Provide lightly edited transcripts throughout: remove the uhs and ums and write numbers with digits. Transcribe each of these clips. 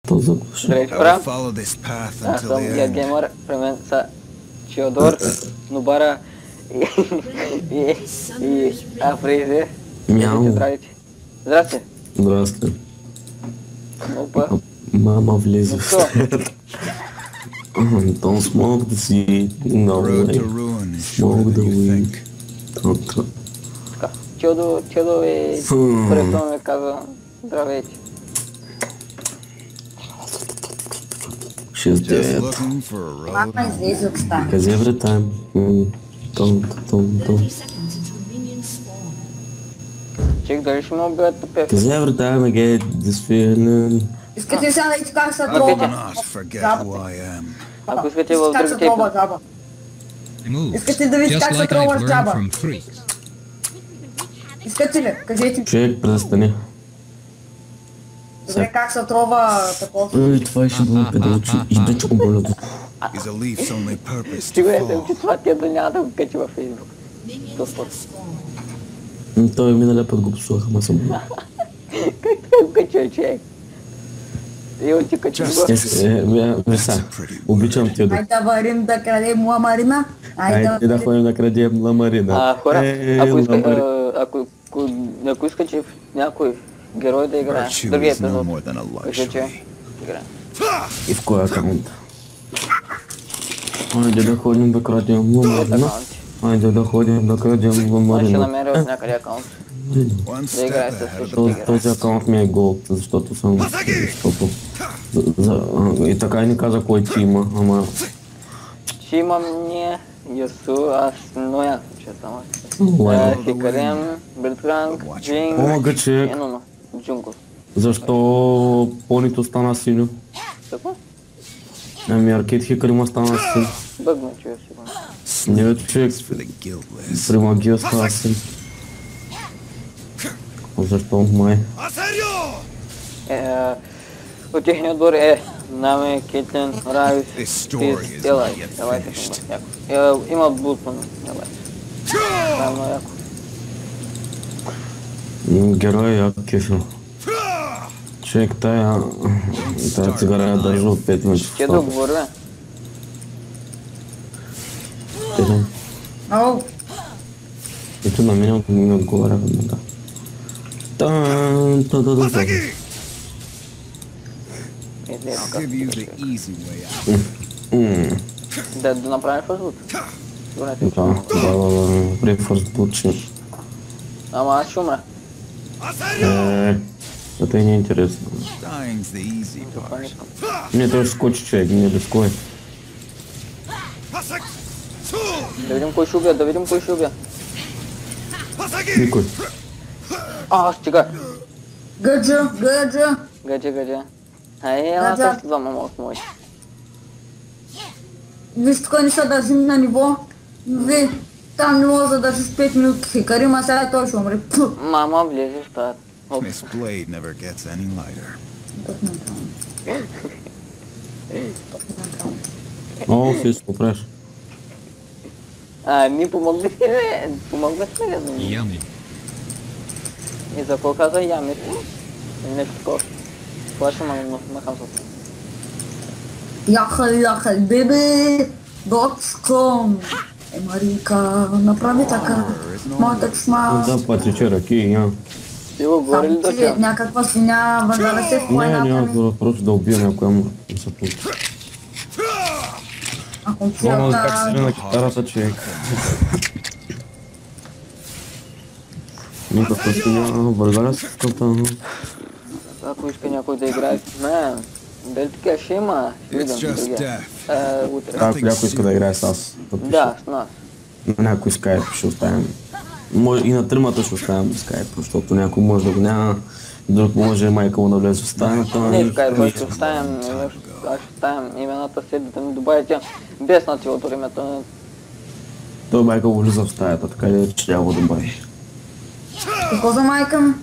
То заглуши. Здравейте, хора! Аз съм Геймър, при мен са Чиодор, Нубара и Афризе. Мяу. Здравейте. Здрасти. Здрасти. Опа. Мама влезе Но в що? стаята. Don't smoke the seed. No way. Smoke the weed. Така, Чиодо е първото ме каза здравейте. 6-9. Мама излезе от стая. Cause every time. Don't. Чек, дали ще ме убиват по пев? Cause every time I get this feeling. Искате сега да как се Окей. трова? Ако искате в Как се другите... трова джаба? Искате да видите как се трова джаба? Искате ли? Кажете ми. Човек, престани. Добре, как се трова такова? Ой, това ще бъде педалчи. Иде чоболето. Сигурен съм, че това тия няма да го качи във Фейсбук. Той миналия път го псувах, ама съм. Как така го качи, човек? Ево ти качи го. Веса, обичам Теодо. Айде да варим да крадем муа Марина. Айде да ходим да крадем Ламарина. Хора, ако иска, че някой герой да играе, другия епизод, кажи, че играе. И в кой акаунт? Айде да ходим да крадем Ламарина. Айде да ходим да крадем Може ще Ламарина. намеря от някъде акаунт. Да играе с всички игра. Този акаунт ми е голд, защото съм... И така и не каза кой ти има, ама... Ще имам ние, Ясу, аз Ноя, че само. Хикарем, Бертранг, Джинг, Омага, че... Еноно, Джунго. Защо понито стана синьо? Какво? Ами Аркейд Хикарима стана син. Бъгна, че я сигурно. Не бе, човек, при магия стана син. Защо май? От техния отбор е Наме, Кейтлин, Райс, Физ, Елай. Елайте в някой. Има Бултман, Елай. Това е много яко. Герой як кефил. Човек, тая цигара я държа от 5 минути. Ще договори, бе. Ау, Ето на мен ми отговаря веднага. Да направим фързвуд. Да, при фърстбут ще. Ама аз ще умра. Това не е интересно. Това не искам. Не, той ще скочи човек, не рискуй. Да видим кой ще убия, да видим кой ще убия. Никой. Стига. гъджа. Гадже. Ела с двама малко мои. Виж, тук не се държим на ниво. Ви, там не мога да държиш 5 минути. Хикарим, а сега той ще умре. Мама влезе в тази. Miss Blade never gets any lighter. О, Фис, поправиш. Ми помогнахте ли? Помогнахте ли? Ями. И за какво каза ями? Нещо такова. Това ще махам с. Яхал, бебе. .com. Марика, направи така. Моята чума. Да, патриче ръки, няма. Ти го говори ли до Там тя? някаква свиня, въздава се в Не, войната няма ми. просто да убия някоя му. Не се получи. Ако Ама как се целта... на китарата, човек. Никаква си няма, бъргаля с скъпта. Ако иска някой да играе с мен, дали така ще има? Ще It's видим just другия. death. Утре. Ако някой иска да играе с аз, да пише. Да, с нас. На някой скайп ще оставим. И на тримата ще оставим скайп, защото някой може да го няма, друг може майка му да влезе в стаята. Не, така ще оставим, аз ще оставим имената си, да ми добавите без начало от името. Той майка го влиза в стаята, така ли че трябва да добави. Какво за майка ми?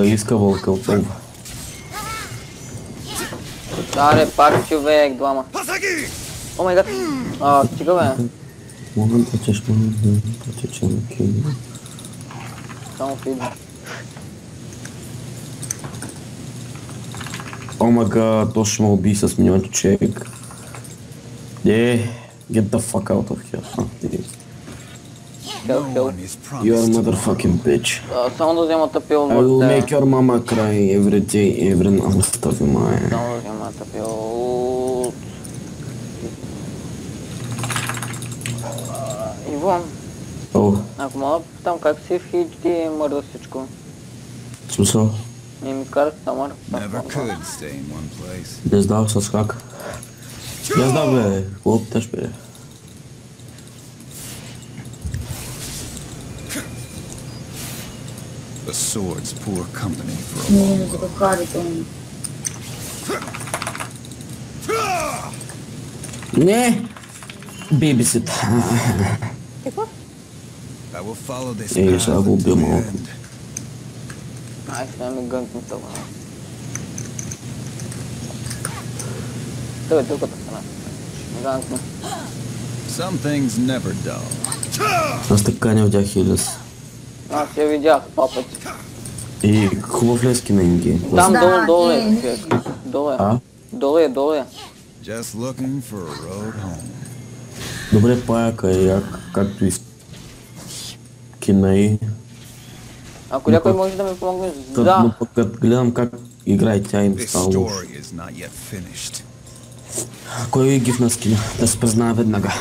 Иска вълка от това. Аре, пак човек, двама. О май гад. Стига бе. Момент да чеш, Само в идва. О мага, то ще ме уби с миньонче, човек. Get the fuck out of here. Хел, No хел. one is You're a promised motherfucking bitch. Само да взема тъпил I will от... make your mama cry every day, every night. Остави май. Само да взема тъпил от... Иван, О, ако мога там как си в HD мърда всичко. в смисъл? Не ми карат тамар. Never could stay in one place. Не знам с хак. Не знам бе, какво питаш бе? The sword's poor company for a Не, за ръкарите ми. Не! Бибисит. I will follow this Hey, path so I will until be the more. end. Ай, сега ми гънкни това. Той е тук страна. Гънкни. Some things never dull. Аз така не видях Хилес. Аз я видях два пъти. И хубав лески на инги. Там Да, долу не, е, не. човек. Долу е. А? Долу е. Just looking for a road home. Добре, паяка е як, както и кина и... Ако някой може да ми помогне, Но да. пък като гледам как играе тя им This става лошо. story is not yet finished. Кой е гиф на скина? Да се признае веднага.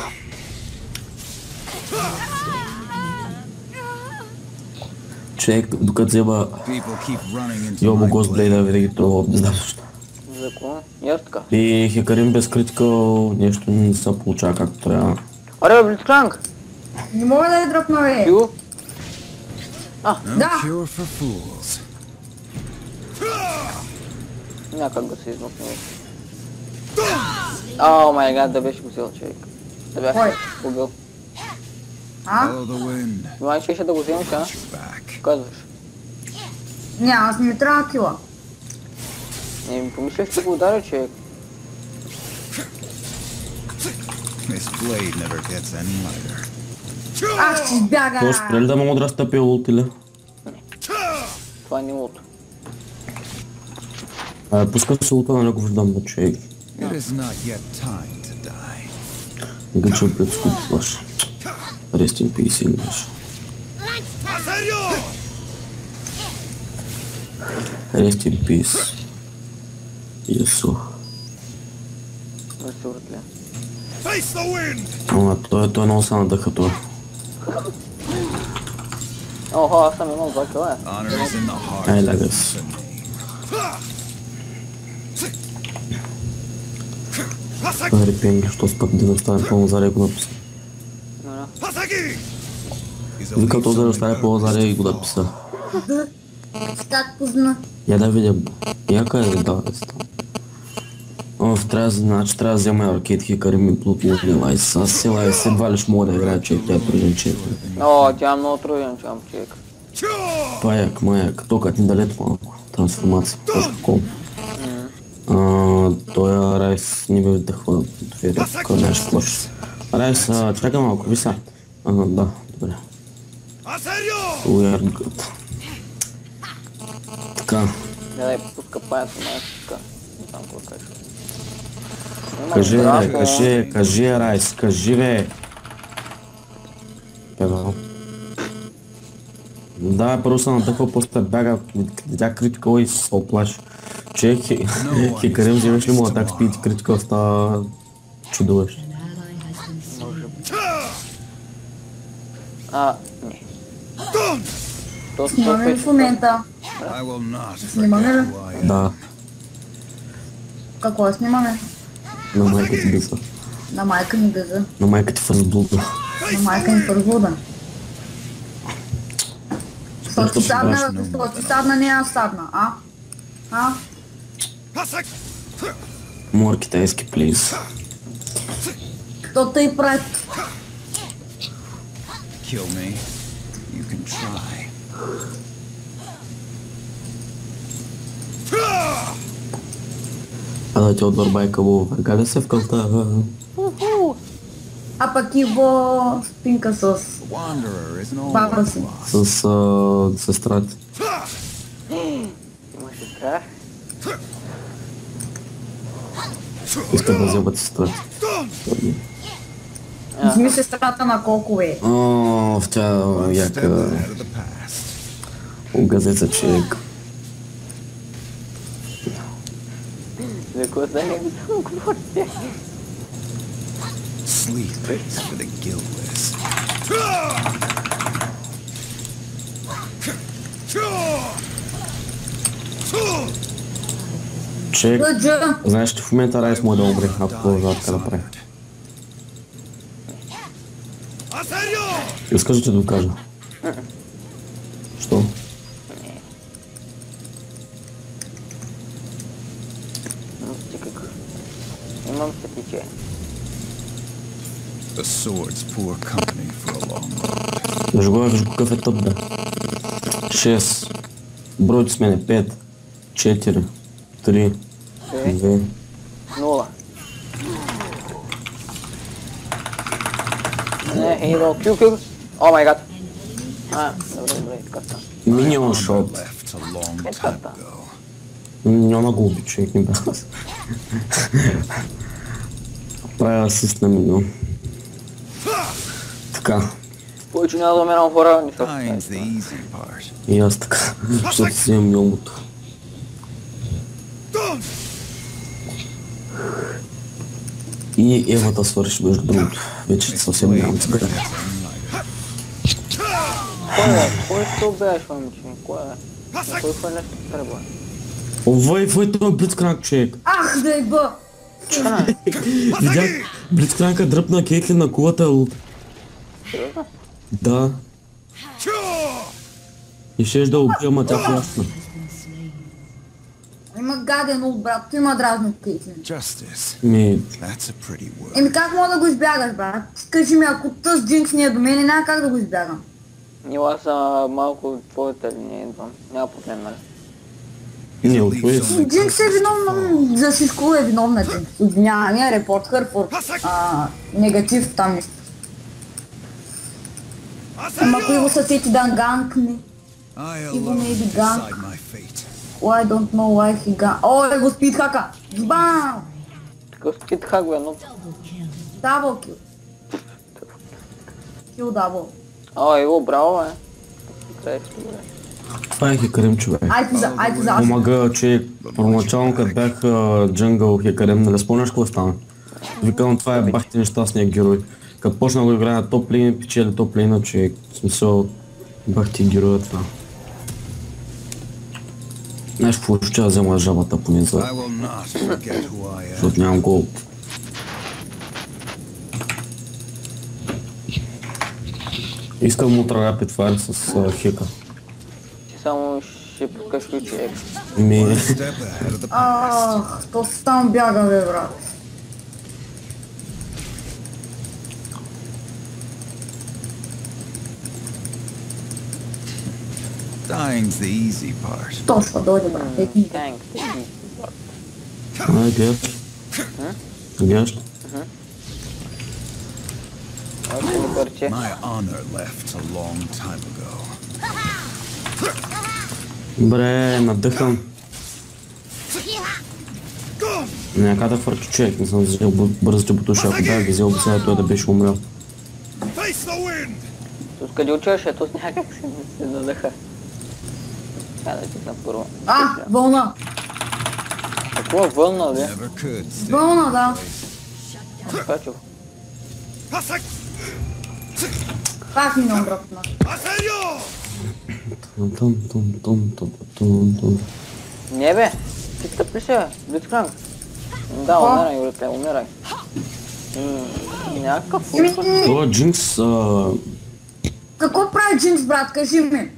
Човек, докато взема People keep running into Йобо my Гостблейда, blade. винаги това не знам защо. За какво? И аз така. И Хикарим без критикал нещо не се получава както трябва. Аре, Блицкранг! Не мога да я дръпна, бе. Ю? No Да. cure for fools. Някак да се измъкне. О май гад, да беше го взел, човек. Да бях Кой? убил. А? Follow the wind. Май ще да го вземеш, а? Your back. Казваш. Не, аз не ми трябва кила. Не ми помислях, че го ударя, човек. This blade never gets any lighter. Аз ще избяга. То спрели да мога да разтъпя ултиля. Това е нивото. Пускай се улта, нали го виждам на човек. It is not yet time to die. Гъча пред скуп флаш. Rest in peace, English. Rest in peace. Йесо. Да се въртля. Ама той е много са надъха това. Охо, аз съм имал 2 кила. Honor is in the heart. Ай, лагас. Репенги, що спът да остане пълно заря го написа. He's a Вика то да остане пълно заря и го написа. Как позна? Я да видя. Яка е да става. Оф, значи трябва да взема аркейт Хикарим и плутни Лайс. Аз си Лайс едва ли ще мога да играя, че тя е преженчета. О, тя е много труден, чам, човек. Паяк, маяк, то като ни далет малко. Трансформация, точно колко. Той Райс не ме вдъхва доверие, тук нещо лошо. Райс, чакай малко, ви са. Да, добре. We are good. Така, Дай пуска паята, май пуска. Не знам какво кажа. кажи бе, кажи Райс, кажи бе. Певал. Да, първо се надъхва, после бяга, видя критикал и се оплаши. Че Хикарим вземеш ли му атак спид критикал става чудовищ. Не. То Снимаме ли в момента? I will not Снимаме ли? forget who I am. Да, Какво снимаме? на майка ти биса. На майка ни беза. На майка ти фързблуда. На майка ни първуда. Що ти садна, не аз садна, а? А? More китайски, плиз. То тъй прави. Kill me. You can try. А да ти отвор байка му, веднага да се вкълта. А пък Иво спинка с Wanderer is an баба old си. С сестрата. Има сестра. Искат да вземат сестрата. Вземи сестрата на колко бе. О, в тя яка Out of the past. огазеца човек. За какво за него само говорите? Sleep is for the guiltless. Човек, Джа, знаеш, че в момента Райс му е да умре, ако продължава така да прави. Искаш да ти докажа? Що? Ну ти как? Имам статиче. The sword's poor company for a long road. Виж го какъв е тъп, бе. 6. Бройте с мене. 5. 4. 3. 2. 0. Не, хейро, кю. О май гад. Добре, така стана. Миньон шот. Left a long Е, time така. ago. Миньона го уби, човек, не бе. Правя асист на миньон. Така. Повече няма да умирам хора, не Dying's the се. easy part. И аз така. Защото си имам йомото. И Евата свърши, между другото. Вече съвсем нямам Blade цъка. never gets any lighter. Кой ще убияш, момиче? Кой е? Кой хвърляш тръба? Овой, той е блицкранк, човек. ах да еба. Видях, блицкранка дръпна Кейтлин на кулата. Сериозно? Да. И щеш да убия, ама тя плаща. Има гаден от брат, има дразно Кейтлин. Justice. Ми, That's a pretty word. Еми как мога да го избягаш, брат? Кажи ми, ако тъс Джинкс не е до мене, няма как да го избягам. Нила са малко от твоята линия идвам. Няма проблем, нали? не от твоя. Джинкс е виновна, за всичко е виновна Джинкс. Обвинявания, репорт, Хърфорд, негатив, там нещо. Ама кой го са сети да ганкне? I Evil alone may be gone. decide my fate. I don't know why he gun... О, го спидхака! Бам! Такъв скит хак, бе, но... Дабл кил. Кил дабл. О, Иво, браво, бе. Трябваше добре. Това е Хикарим, човек. Айде за Помага, че първоначално като бях джангъл Хикарим, нали спомняш какво стана? Викам, това е бахти нещастния герой. Като почна да играя на топ лейн, печели топ лейна, човек. В смисъл, бахти героя това. Знаеш какво ще взема жабата поне за... I will not forget who I am. Защото нямам голд. Искам ултрарапид файр с хека. Ти само ще пускаш ключи екс. Ми... Step ahead of the Ах, то там бяга, бе, брат. Dying's the easy part. То ще дойде, брат. Ети. Танк, теки. Ай, гледаш? Гледаш? Още ни парче. My honor left a long time ago. Бре, надъхам. Някак да хвърчи човек, не съм взел бързо чепотуша, ако бях ги взел сега той да беше умрял. Тут къде учаш, ето с някак се надъха. Трябва да ти съм първо. Вълна. Какво вълна, бе? Never could stay. Вълна, да. Скачов. Пак ми не обратна. Не, бе. Ти стъпли се, бе. Блицкранк. Да, умирай, Юрите, умирай. Някакъв футбол. Това Джинкс Какво прави Джинкс, брат? Кажи ми.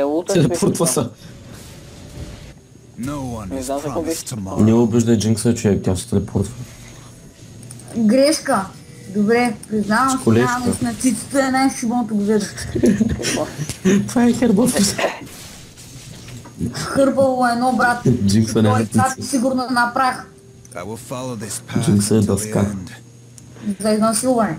Лута телепортва са. No one Не is знам за какво promised беше. tomorrow. Не обиждай Джинкса, човек, тя се телепортва. Грешка. Добре, признавам, С колежка. че наистина цицата е най-шибоното го видя. Това е хербов. Хърбало едно, брат. Джинкса няма Той цаци цици. сигурно направих I will follow this path Jinx е till the дъска. end. за изнасилване.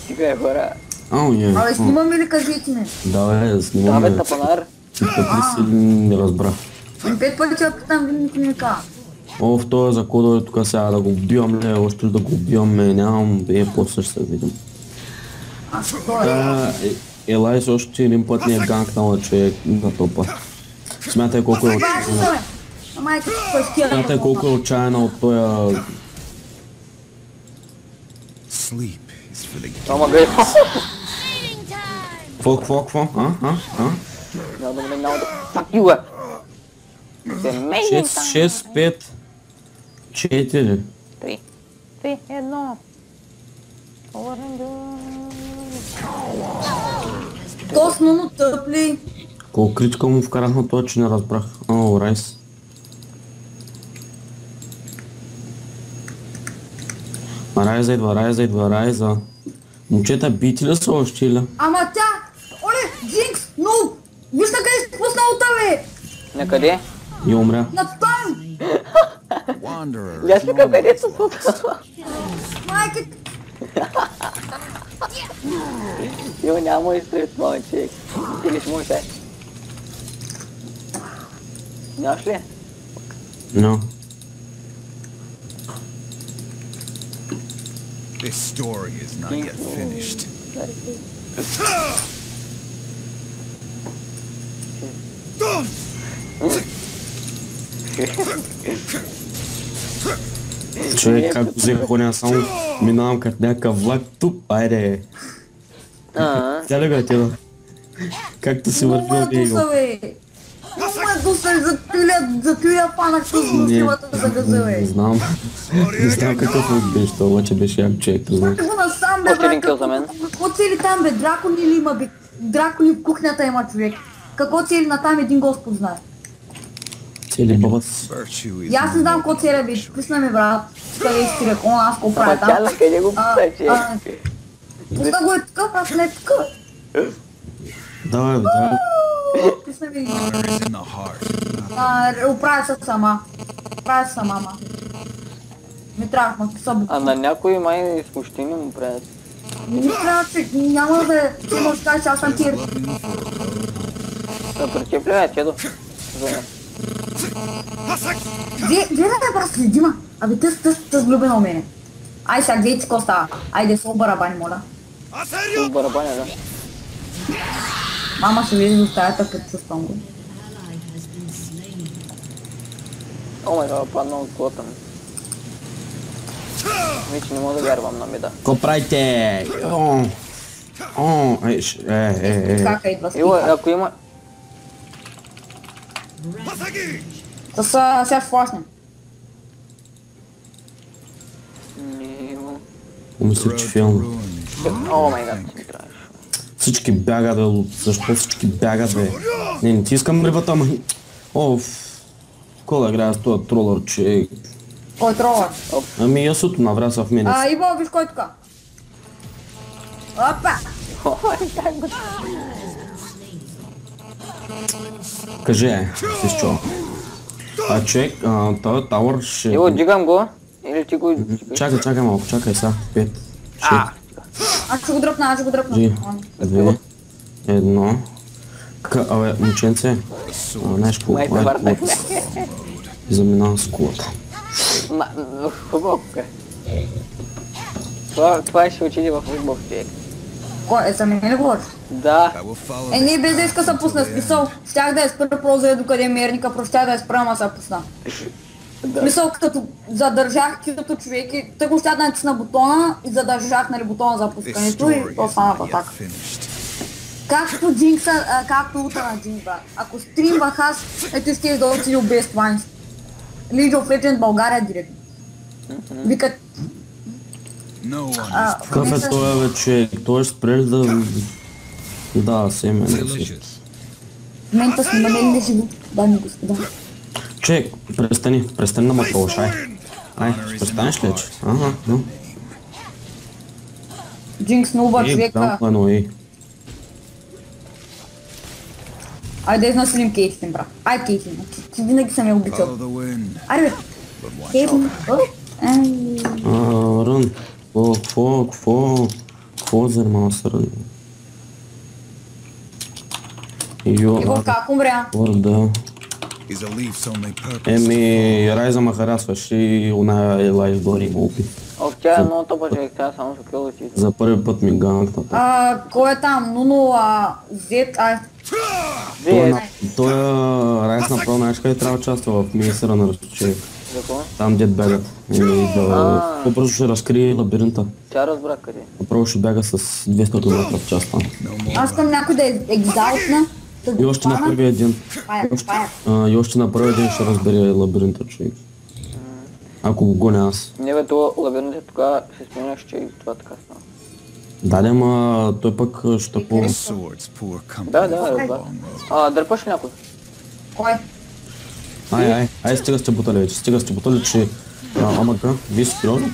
Тига е хора. Ау, е. Абе, снимаме ли кажете ми? Да, бе, Да, бе, снимаме. тапанар. Типа присили не разбра. 5 пъти я питам, ви никой не казва. О, в този за кодове тук сега да го убивам ли, още ли да го убиваме, нямам, после ще се видим. Аз това е. Елайс още един път ни е ганкнала, че е на топа. Смятай колко е отчаяна. Смятай колко е отчаяна от този... Sleep is for the Тома гей. Какво? Няма да ме няма да... Fuck you, бе! It's amazing 6, 5, 4. 3, 2, 1. Точно, но тъпли. Колко критика му вкарах на това, че не разбрах. О, Райс. Райза. Момчета, бити ли са още или? Ама тя... Оле, Джинкс, но... Виж на къде си пуснал бе! На къде? И умря. На там! wanderer. Гледаш ли къде се случва? Майка... Йо, няма изтреб, моят човек. Ти ли ще му се? Нямаш ли? No. This story is not yet finished. Човек, как взех коня, само минавам като някакъв влак, туп, айде. Тя ли го отида? Както си Много върви ме от дуса, бе! Много ме дуса, за тюля панах с носилата за газа, бе! Не знам. Не знам какъв му беше, това обаче беше як човек, признам. Го насам, бе, Още един кил брат, за мен. какво цели там, бе? Дракони ли има, бе? Дракони в кухнята има, човек. Какво цели на там, един Господ знае. Цели бабът. Virtue is И аз не знам какво цели, бе. Пусна ми, брат. Къде си рекон, аз какво правя Ама там. тя на къде го пуска, човек? Пусна го е такъв, аз не е такъв. Давай, бе, давай. Пусна ми. in the heart. Оправя се сама. Оправя се сама, ма. Не трябва, ма писа А буква. на някой май смущени му правят. Не трябва, че няма да... Ти можеш да кажеш, аз съм тир. Да причепля, чедо. Гледай, брат, следи, ма. Абе, тъс влюбена у мене. Ай, сега гледай си какво става. Айде, с барабани, моля. С барабаня, да. Мама ще влезе до стаята, като чувствам го. О май гад, падна от колата ми. Вече не мога да вярвам на меда. Ко правите? Кака идва Иво, спика. ако има... Сега ще флашнем. Иво. Помислих, че филм. О май гад, не трябваше. Всички бягат, бе, защо всички бягат, бе? Не ти искам рибата, ама... Оф. Кола играя с този тролър, че... Кой тролър? Ами ясото навряса в мене. Иво, виж кой тука. Опа! Как го... Кажи, си чул. Човек, този тауър ще... Иво, дигам го. Или ти го... Чакай малко, чакай сега. 5, 6, Аз ще го дръпна. 3, 2, 1. Абе, момченце, знаеш какво? Май се Ай, върнах. колата. Заминавам с колата. Хубаво е. Това ще отиде в футбол, човек. Кой? За мен ли говориш? Да. I will follow Не, без да иска се пусна смисъл. Щях да я спра проза докъде мерника, просто щях да я спра, ама се пусна. Мисъл, като задържах килото човек и тъй го щях да натисна бутона и задържах, нали, бутона за this пускането и story то is стана not yet така. finished. Както Джинкса, както утре на Джинкс, брат. Ако стримвах аз, ето ще да отидел без това. League of Legends България директно. Викат... No one is Какъв е този бе, човек? Той ще спреш да... Да, семен. delicious. В момента сме намерили живо. Дами господа. Човек, престани да ме тролваш, ай. Ай, ще престанеш ли, че? Ага, ну. Джинкс нуба човека. Дам едно, Айде да изнасилим Кейтлин, брат. Ай, Кейтлин. Ти винаги съм я обичал. Follow the wind, Айде, бе. but watch Кейтлин. Рън. Какво занимава с Рън? Иво, как умря? Върда. Is a leaf's only purpose. Еми, Райза ме харесваш и она ела изгори го опи. Ох, тя е много тъпа човек, тя само ще кила ти. За първи път ми ганахта. Кой е там? Нуно, Зет, Вие, Той Райз направо, знаеш къде трябва да участва в министъра на разточие. за кого? Там дед бягат. По-бързо ще разкрие лабиринта. Тя разбра къде. Направо ще бяга с 200 метра в час там. Аз искам някой да е екзалтна. И още на първи един. И още на първи един ще разбере лабиринта, човек. Ако го гоня аз. Не бе, това лабиринт е тогава ще спомняш, че и това така стана. Да, ма той пък ще по... Swords poor company. Да, разбра. Дърпаш ли някой? Кой? Ай, стига сте бутали вече, стига сте бутали, че... Амака, вие си сериозно?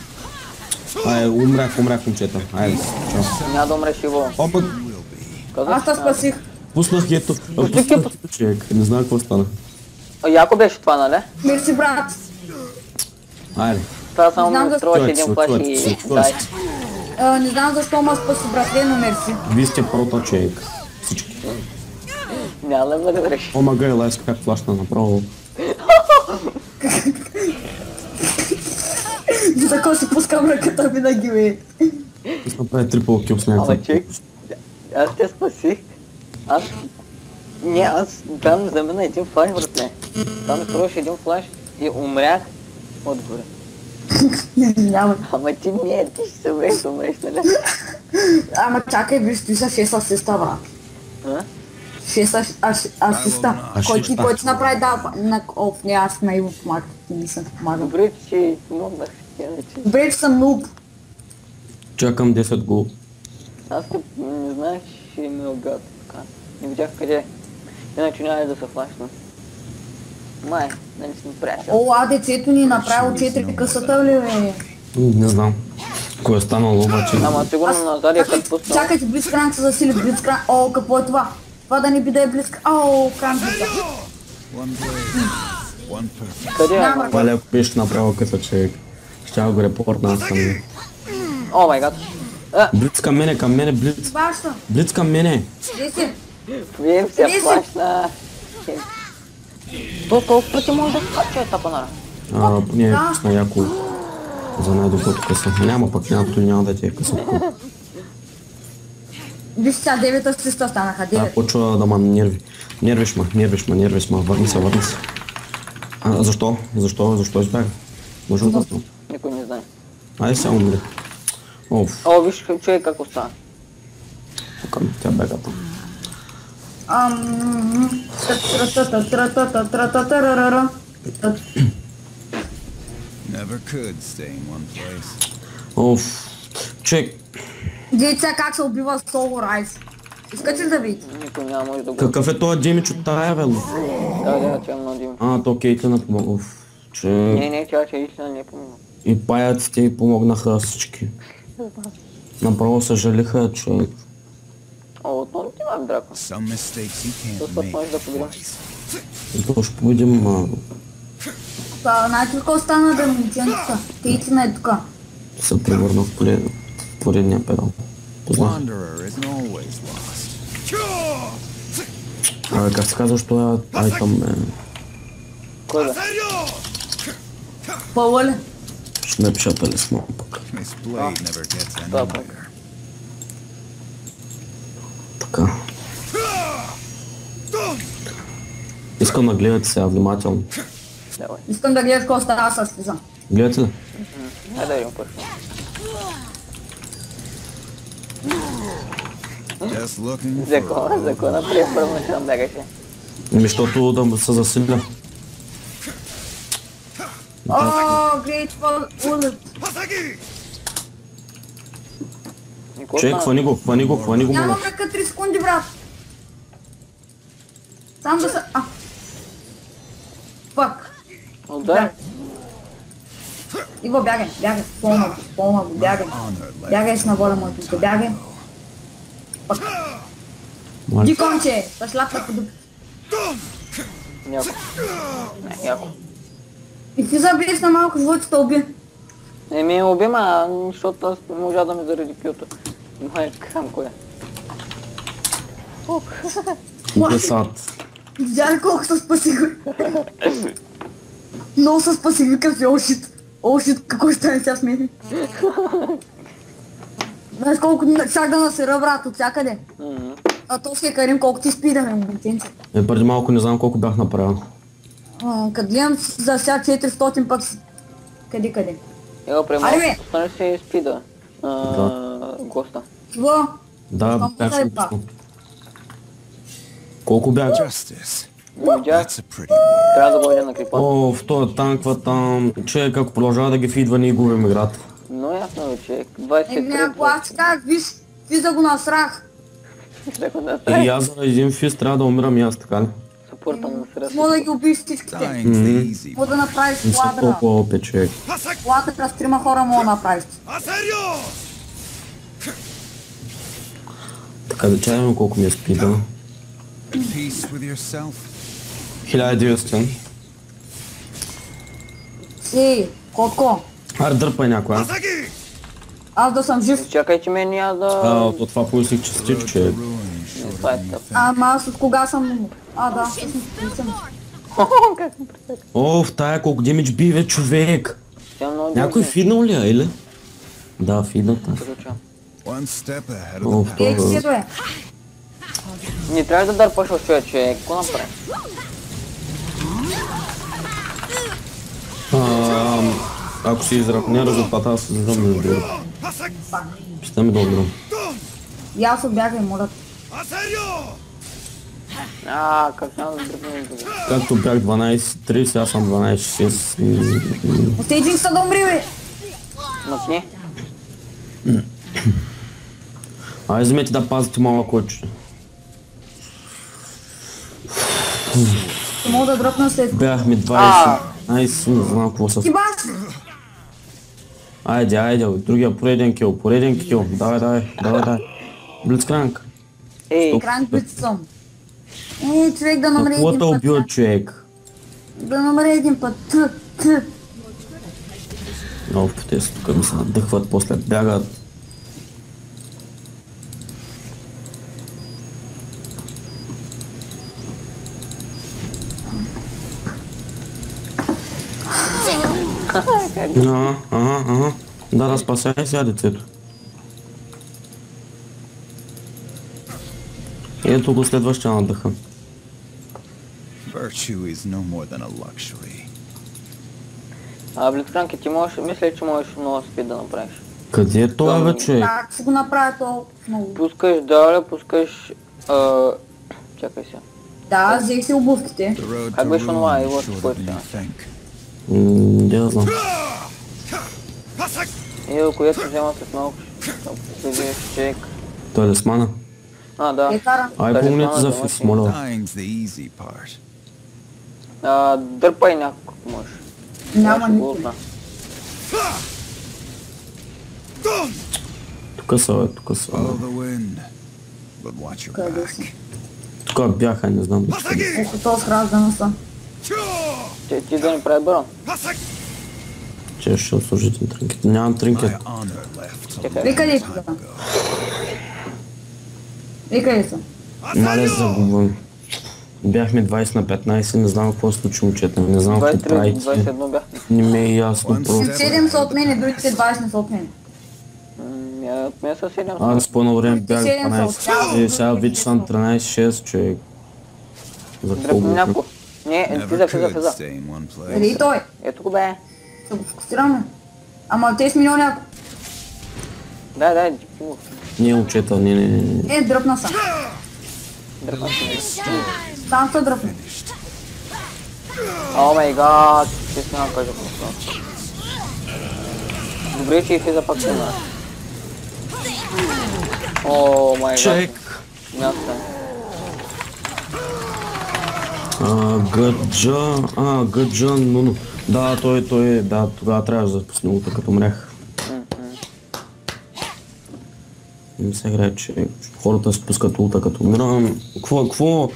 Умрях, момчета. Айде, чао. Няма да умреш и Иво. Опа, Аз те спасих. пуснах ето. Човек, не знам какво стана. Яко беше това, нали? Мерси, брат. Айде. Това само Знам ми да струваше стоят, един флаш стоят, и стоят. дай. Не знам защо ма спаси, братле, но мерси. Вие сте прота, човек. Всички. Няма да благодариш. Помагай, лайска как флашна направо. За тако си пускам ръката винаги, бе. Ще направи трипл кил с някаква. Ама чек, аз те спасих. Аз там за мен един флаш, братле. Там ми струваше един флаш и умрях отгоре. Извинявай. Ама ти ти ще се умреш, нали? Ама чакай, виж, ти са 6 асиста, брат. А? 6 асиста. Кой ти направи не, аз на Иво помагах, ти не съм помагал. Добре, че помогнах. Добре, че съм нуб. Чакам 10 гол. Аз не знаех, че ми е отгад. Така. Не видях къде. Иначе няма да се флашна. Май, нали си ми приятел. Децето ни направило 4 късата, ли, бе? Не знам. Кой е станало обаче? Ама сигурно на задия като пусна. Чакайте, Блицкранк се засили, Блицкранк. Какво е това? Това да не би да е Блицкранк. Кранк. One blade, one purpose. Къде е? Няма. Това леко беше направо къса, човек. Ще го репортна аз към мен. О май гад. Блиц към мене, блиц. Баща, Блиц към мене. де си? Вие се Лиси. флашна. То колко пъти може да скача е тапанара? Поне е пусна яко за най-доброто къса. Няма пък, няма да ти е къса. Виж сега, 9 асиста станаха, 9. Почва да ма нерви. Нервиш ма. Върни се. Защо избяга? Може да знам. Никой не знае. Айде сега умри. Оф, О, виж човек как остана. тук тя бега там. Never could stay in one place. Оф, човек, Видите сега как се убива Соло Райс. Искате ли да видите? Никой няма може да го... какъв е този Джимич от тая, бе? Да, тя много дима. То Кейтлина помогна. Оф, че Не, тя истина не е помогна. и паяците й помогнаха всички. Направо съжалиха, че О, отново ти имам драко. Some mistakes you Този can't път make може да победим. twice. то ще победим. Знаете ли какво стана да момченца? Кейтлина е тук. Се превърна в поредния педал. Познах. Wanderer isn't always lost. Как се казва, що е айтъм, Кой да? Пълва ли? ще ме пиша талисман пък. This blade never gets Това пък. anywhere. Така. Искам да гледате сега внимателно. Давай. Искам да гледаш какво става с Лиза. Гледате ли? Хайде да видим първо. Just looking for Закона прия първо ще там бягаше. Защото да се засиля. Grateful Ullet. Човек, хвани го, моля. Нямам ръка 3 секунди, брат. Сам да се... Пък. Отдай. Иво, бягай. Полна го, бягай. Бягай с на воля, моето, бягай. Пък. Моля. Диконче, да шляпка по дупи. Няко. Не, яко. И ти забиеш на малко живот, ще те уби. Еми обима, защото аз не можа да ме заради кюто. Май, кам кое. Десат. Видя ли колко се спасих? Много се спасих, викам си, о, шит, какво ще стане сега с мен? Знаеш колко чак да насера, брат, от всякъде. А то си е Карим, колко ти спидаме, моментенце. Преди малко не знам колко бях направил. Като гледам за сега 400 пък си... Къде? Ево, при Айде, бе! малко стане си спида. Госта. Това? Да, бях си пуснал. Колко бях? Justice. Не видях, That's a pretty word. трябва да бъде на крипот. О, в този танква там, човек ако продължава да ги фидва, ние губим играта. Но ясно е, човек. Ако аз ти казах, виж, физа го насрах. Трябва да И направи аз за един физ трябва да умирам и аз, така ли? съпорта на среща. Мога да ги убиеш всичките. Dying's the easy. Мога да направиш Не съм ладра. толкова опит, човек. Ладра с 3 хора мога да направиш. Така да чаем колко ми е спида. At peace with yourself. 1900. Си, Котко, Аре, дърпай някой, а? аз да съм жив. Чакай, че мен няма да... От това помислих, че стич, човек. Не, това е тъп. Ама аз от кога съм... Да, всъщност не съм. Как ми пресека? О, в тая колко демидж би, бе, човек! Тя много Някой фиднал ли е, или? Да, фидната. One step ahead О, of the Ей, второ. си, бе. Не трябва да дърпаш от човек, какво направи? Ако си изравня резултата, аз се знам между другото. Ще ми да умрам. И аз отбягай, моля. Как няма да дръпнем това? Както бях 12-30, аз съм 12-6. Стейджинг са да умри, бе. Мъкни. Ай, вземете да пазите малък очи. Ще мога да дръпна след... Бяхме 20. Ай, си не знам какво са. Ти баш! Айде, другия пореден кил. Давай. Блицкранк. Ей, Кранк бит съм. Човек да намре Какво един те път. убил човек? Да намре един път. Много потесно, тук ми се надъхват, после бягат. Ага. Да, спасяй сега детето. Ето го следващия надъха. virtue is no more than a luxury. Блицкранки, ти можеш, мисля, че можеш много спид да направиш. Къде е това, бе, човек? Как ще го направя толкова много? Пускаш дале, пускаш... Чакай сега. Да, взех си обувките. The road Как to беше онова, ruin Иво, is shorter какво е than you сега? think. Да знам. Което взема след малко, ще видиш човек. Той е десмана. Да. Кара. Ай, Той помните за десмана, фис, моля. Dying's the easy part. Дърпай някой, ако можеш. Няма Ще го никой. отна. Тук са, бе, тук са. Follow the wind, but watch your Къде си? back. Тук бяха, не знам. Колко то сграждана са. Ти да ни прави барон. Че ще служите тринкет. Нямам тринкет. My honor left a Чакай. Викай ли long са? time ago. Викай ли са? Мале загубвам. Бяхме 20 на 15, не знам какво се случи, момчета. Не знам какво 23, правите. 21 бях. Не ми е ясно просто. 7 са от мен, другите 20 не са от мен. От мен са 7. Аз по-на време бях Седем са 12. И сега вече съм 13-6, човек. За какво Дръпни го някой. Не, Never физа. could stay in one Къде и place. той? Ето го бе. Ще го фокусираме. Ама те с милиони ако... Дай, Не, момчета, не. Дръпна са. дръпна се. Там са дръпна. О май гад, ще си няма кажа просто. Добре, че и физа пак се на. О май гад. Чек. Място. Гъджа, но. Да, той, да, тогава трябва да запусне лута като мрях. Не се играе, че хората спускат лута като умирам. Какво?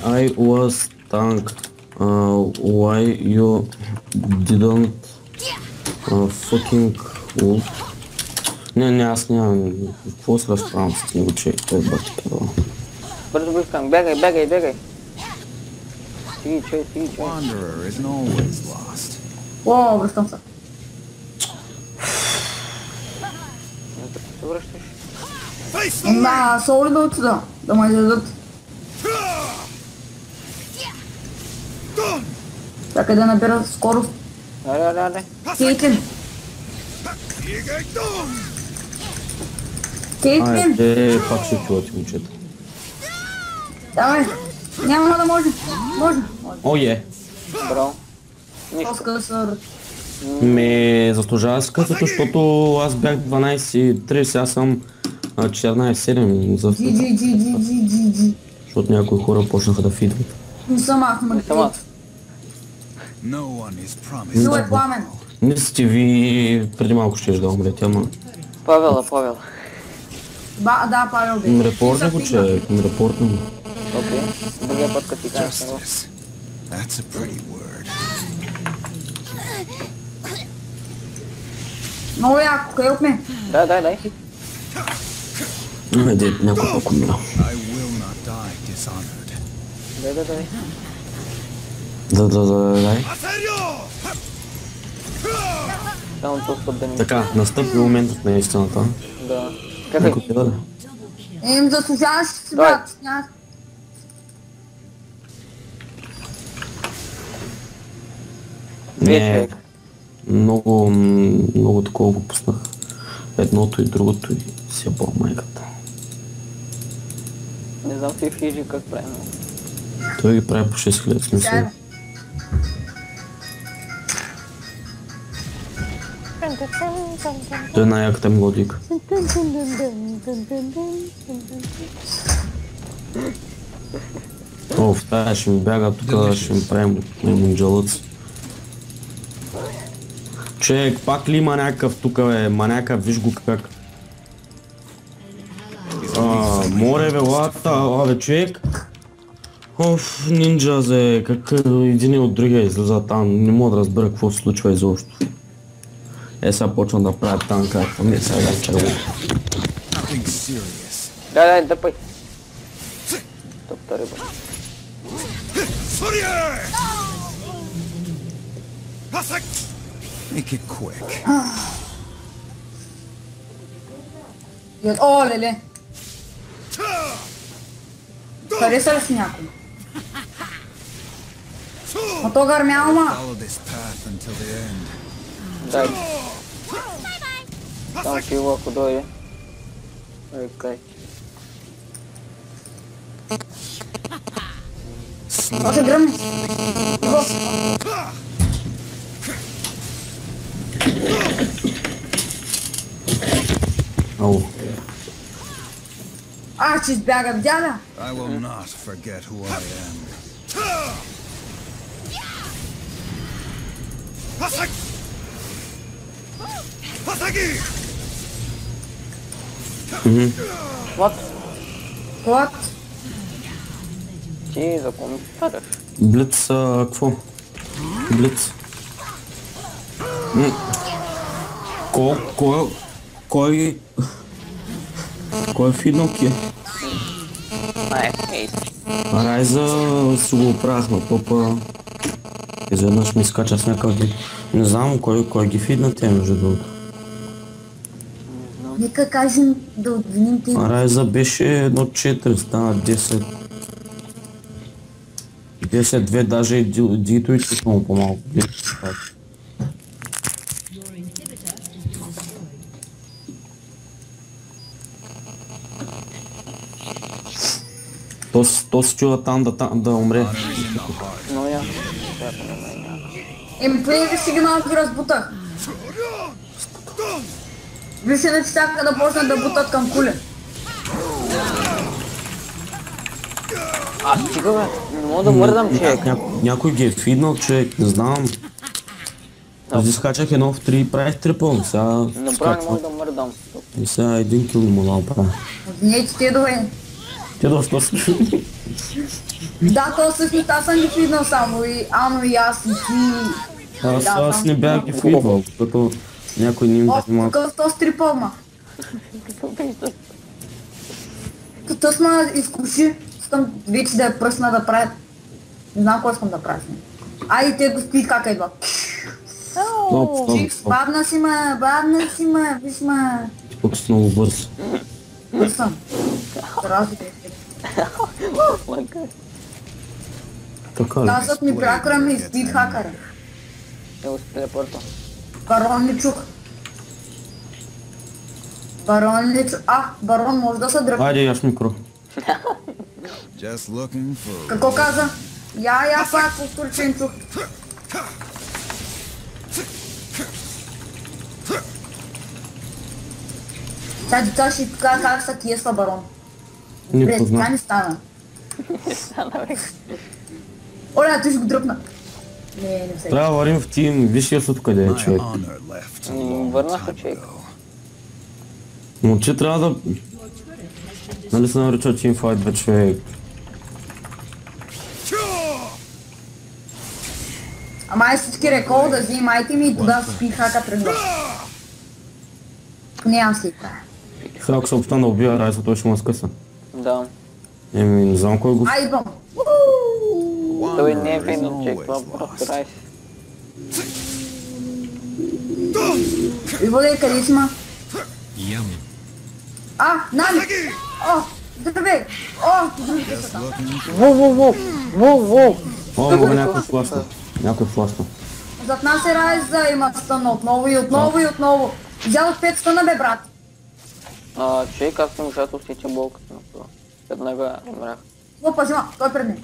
I was tank. Why you didn't fucking ult? Не, аз нямам. Какво се разправям с него, че той е бати педал? Бързо Блицкранк, бегай. Стиги, чай. Wanderer isn't always lost. О, връщам се. Се връщаш. Има соли да отида, да ме изядат. Чакай да набера скорост. Аре. Кейтлин! Кейтлин! Айде, пак ще чувате момчета. Давай! Няма да може. Може. О, е. Браво. Нищо. Тоска са... Заслужава се късото, защото аз бях 12.30, аз съм 14.7 за Джи. защото някои хора почнаха да фидват. Не съм аз, ма Съм аз. No one is promised. Сила е пламен. Не сте ви преди малко ще да умрете, ама... Павел. Да, Павел бе. Им репортна го, че им репортна го. Окей. Другия път като ти кажеш него. Justice. That's a pretty word. Много яко, help me. Дай. Айде, някой пък умира. I will not die dishonored. Дай. Дай. Само толкова да ми... Така, настъпи моментът на истината. Да. Някой Какъв? пива ли? Им заслужаваш си, Дай. брат. Няма... Две Не, човека. много такова го пуснах. Едното и другото и си е майката. Не знам ти фижи как правим. Той ги прави по 6000 смисъл. Сега. Той е най-яката мелодика. О, в тая ще ми бяга, тук ще ми правим мунджалъци. Човек, пак ли има някакъв тук, бе? Някакъв, виж го как. Море, бе, лата, бе, човек. Оф, нинджа, зе, как един от другия излиза там, не мога да разбера какво се случва изобщо. Сега почвам да правя танка, не сега да чакам. Nothing serious. Дай, дъпай. Топта риба. Make it quick. О, леле. Хареса ли си някой? Ма то гърмял, ма. Follow this path until the end. Дай. Само фила, ако дойде. Окей. Още гръмни. Ау. Аз ще избягам, дяда. I will not forget who I am. Вот. What? Ти за кого ми стараш? Блиц, какво? Блиц. Кой е фиднал ки? Ей. Райза си го оправяхме, попа. Изведнъж ми скача с някакъв ги. Не знам кой ги фидна те, между другото. Нека кажем да обвиним ти. Райза беше 1.4, стана 10. 10-2, даже и Дито и чуть много по-малко. То се чува там да умре. Но я. Преди да си ги малко ги разбутах. Вижте да чакаха да почнат да бутат към куле. Стига бе, не мога да мърдам човек. Някой ги е фиднал човек, не знам. Аз изкачах едно в 3 и правих трипъл, сега Направо не мога да мърдам. и сега един кил не мога да направя. Не, че ти е добре. Те доста си. Да, то всъщност аз съм ги фиднал само и Ано и аз и ти. Аз не бях ги фидвал, защото някой не им О, даде малко. какъв то стрипъл, ма. Като сма изкуши, искам вече да я пръсна да правят. Не знам какво искам да правя. Айде, те го спит как идва. Чикс, бавна си ме, виж ме. Ти пък си много бърз. Бърз съм. Разлика. Така ли? Тазът ми прякора ми спит хакъра. Ево се телепорта. Барон ли чух? Барон може да се дръпне. Айде, яш микро. Just looking for. Какво каза? Я пак повтори, че им чух. Сега деца ще покажа как са киесва барон. Не Добре, познах. така не стана. Стана, бе. Оля, ти ще го дръпна. Не се. Трябва да варим в тим, виж ясото къде е My човек. honor left a Не long върнаха time човек. ago. Момче трябва да... Нали се нарича teamfight бе човек? Ама е всички рекол да взимайте ми и тогава спи хака тръгва. Не аз си правя. Сега ако се опитам да убия Райса, той ще му скъса. Да. Еми, не знам кой го... Ай, идвам. Той не е Honor is видно, че това always просто lost. райс. Иволе, къде си ма? Yummy. Нами! О, здравей! О, другите са Just там. looking for. Воу! О, мога някой флашна. Някой флашна. Зад нас е Райза, има стън отново и отново. Взял от 5 стъна, бе, брат. Човек, аз съм ужасно усетя болката на това. Веднага умрях. О, пази ма, той пред мен.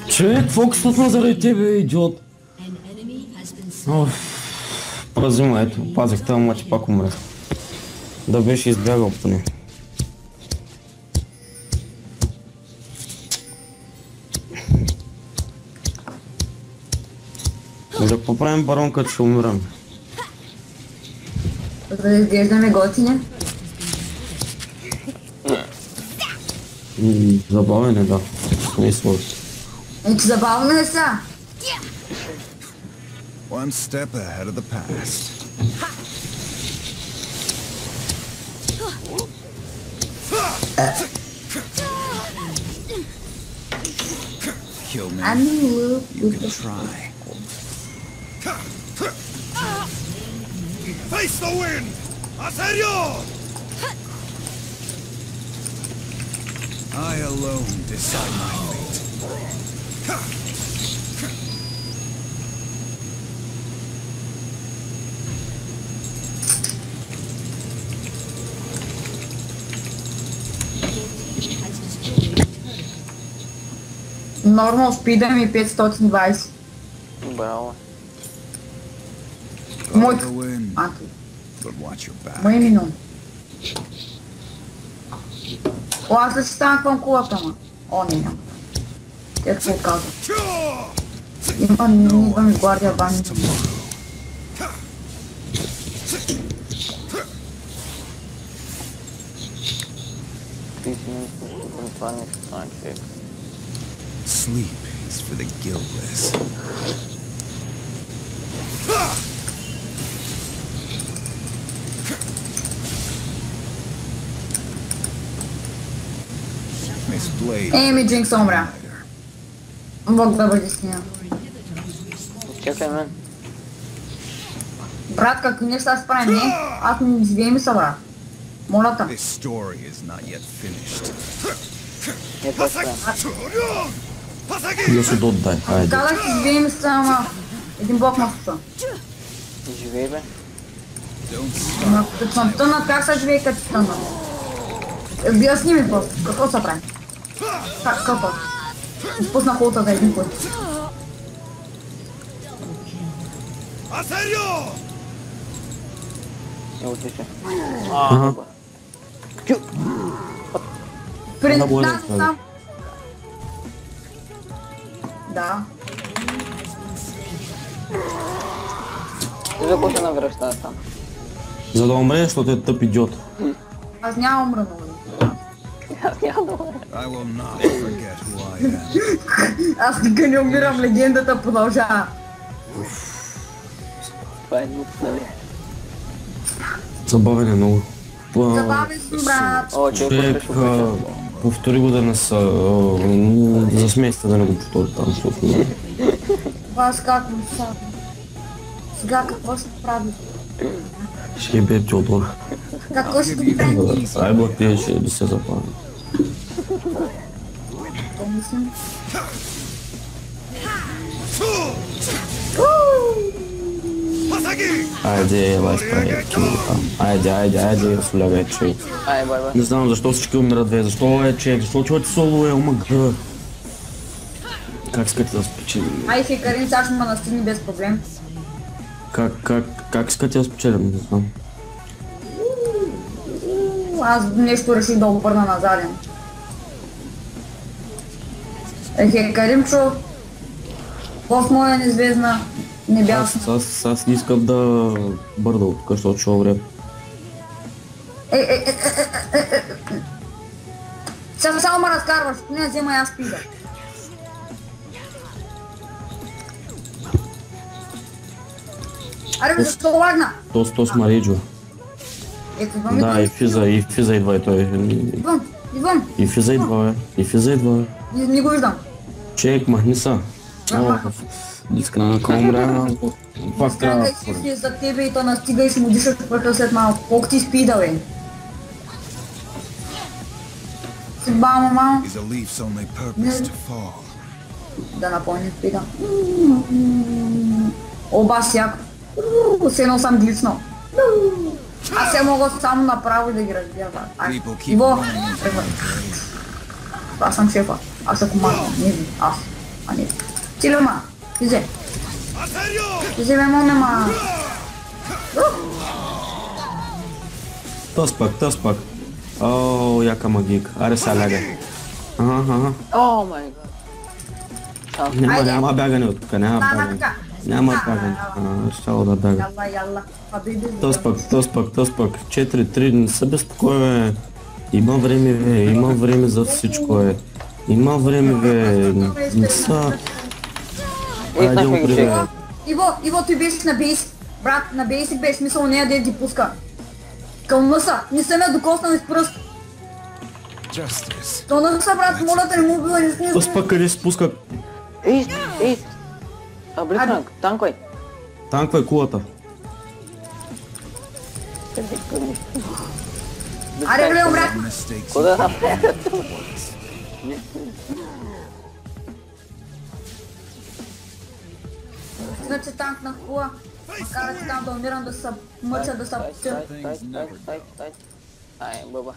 Човек, какво късна заради тебе, идиот? Оф, пази ма, ето, пазих това, ама ти пак умрях. Да беше избягал поне. Да какво правим барон, като ще умирам? За да изглеждаме готине. Забавен е, да. Не е сложно. Че забавно е сега. One step ahead of the past. Kill me. Ами, лъп, You can try. Face the wind! Aserio! I alone decide my fate. Нормал спида ми 520. Браво. Мой... Follow the wind, Анки, but watch your back. мой минун. О, аз да си станквам кулата, ма. О, не, няма. Те какво казва. Има ми гвардия бани. Ти си ми това не стана човек. Sleep is for the guiltless. Miss Blade. Еми, Джинкс умря. Бог да бъде с нея. Чакай мен. Брат, какви неща справим? Не, аз не живеем и са, брат. Моля те. This story is not yet finished. Не това спрям. Я се отдай, айде. Казах, че живеем и са, ама... Един блок ма слуша. Живей бе. Don't Ама като съм тънат, как са живее като тънат? Обясни ми просто, какво са прави? Какво? Изпусна холта за един път. Aserio! Не отише. Ага. При Много е нас добре. сам. Да. За какво се навръща там? За да умре, защото е тъп идиот. Аз няма умра много. Аз няма да умря. I will not forget who I am. Аз ника не умирам, легендата продължава. Това е глуп, нали? Забавен е много. Забавен съм, брат. О, човек Човек, срещу печал. повтори го да не са, засмей се да не го повтори там, защото не. Аз как му са. Сега какво ще прави? Ще бе Теодор. Какво ще го прави? Ай, блатия, ще да се запази. То мислим. Masagi! Айде, елай справи, кило там. Айде, слягай, човек. Ай, бай, бай. Не знам защо всички умират, бе, защо е, човек, защо човек соло е, омаг. Как искате да спечелим? Ай, Хекарин, сега ще ме настигне без проблем. Как искате да спечелим, не знам. Аз нещо реших да обърна на заден. Хекаримчо, в моя незвездна небясна. Аз не искам да бърда от тук, защото ще умрем. Сега само ме разкарваш, не взема и аз пиза. Аре бе, защо лагна? То с Мариджо. Ето, идвам, Да, и Физа идва и той. идвам. И Физа идва, бе. Не го виждам. Чек, махни са. Искра на комбра. Пак трябва. Стягай си за тебе и то настига и ще му дишаш пръка след малко. Колко ти спида, бе? Си бамо, мамо. Is a leaf's only purpose to fall. Да напълня спида. Оба сяко. Все едно съм гличнал. Аз се мога само направо да ги разбия, брат. Иво, аз съм шефа. Аз съм команда. Не ви, аз. А не. Тилема, взе. Aserio! Взе ме моме, ма. Тъс пак. О, яка магик. Аре сега лягай. Ага. О, май гад. Няма бягане от тук, няма бягане. Няма бягане. Щяло да бяга. Ялла. Тъс пак. 4-3, не се безпокой, бе. Има време за всичко, бе. Има време, бе. Не са... Айде, Иднахме ги, умри, човек. бе. Иво, ти беше на бейсик. Брат, на бейсик беше смисъл нея да ги пуска. Кълнъса, не се ме докоснали с пръст. Justice. Кълнъса, брат, моля те, не му убива, не сме. Тъс пак къде се спуска? Ист. Блицкранг, танквай. Танква е кулата. Аре, гледам, брат. Mistakes. Куда направя? Значи танк на хула. Макар да си там да умирам, да се мъча, да се... Стай. Ай, баба.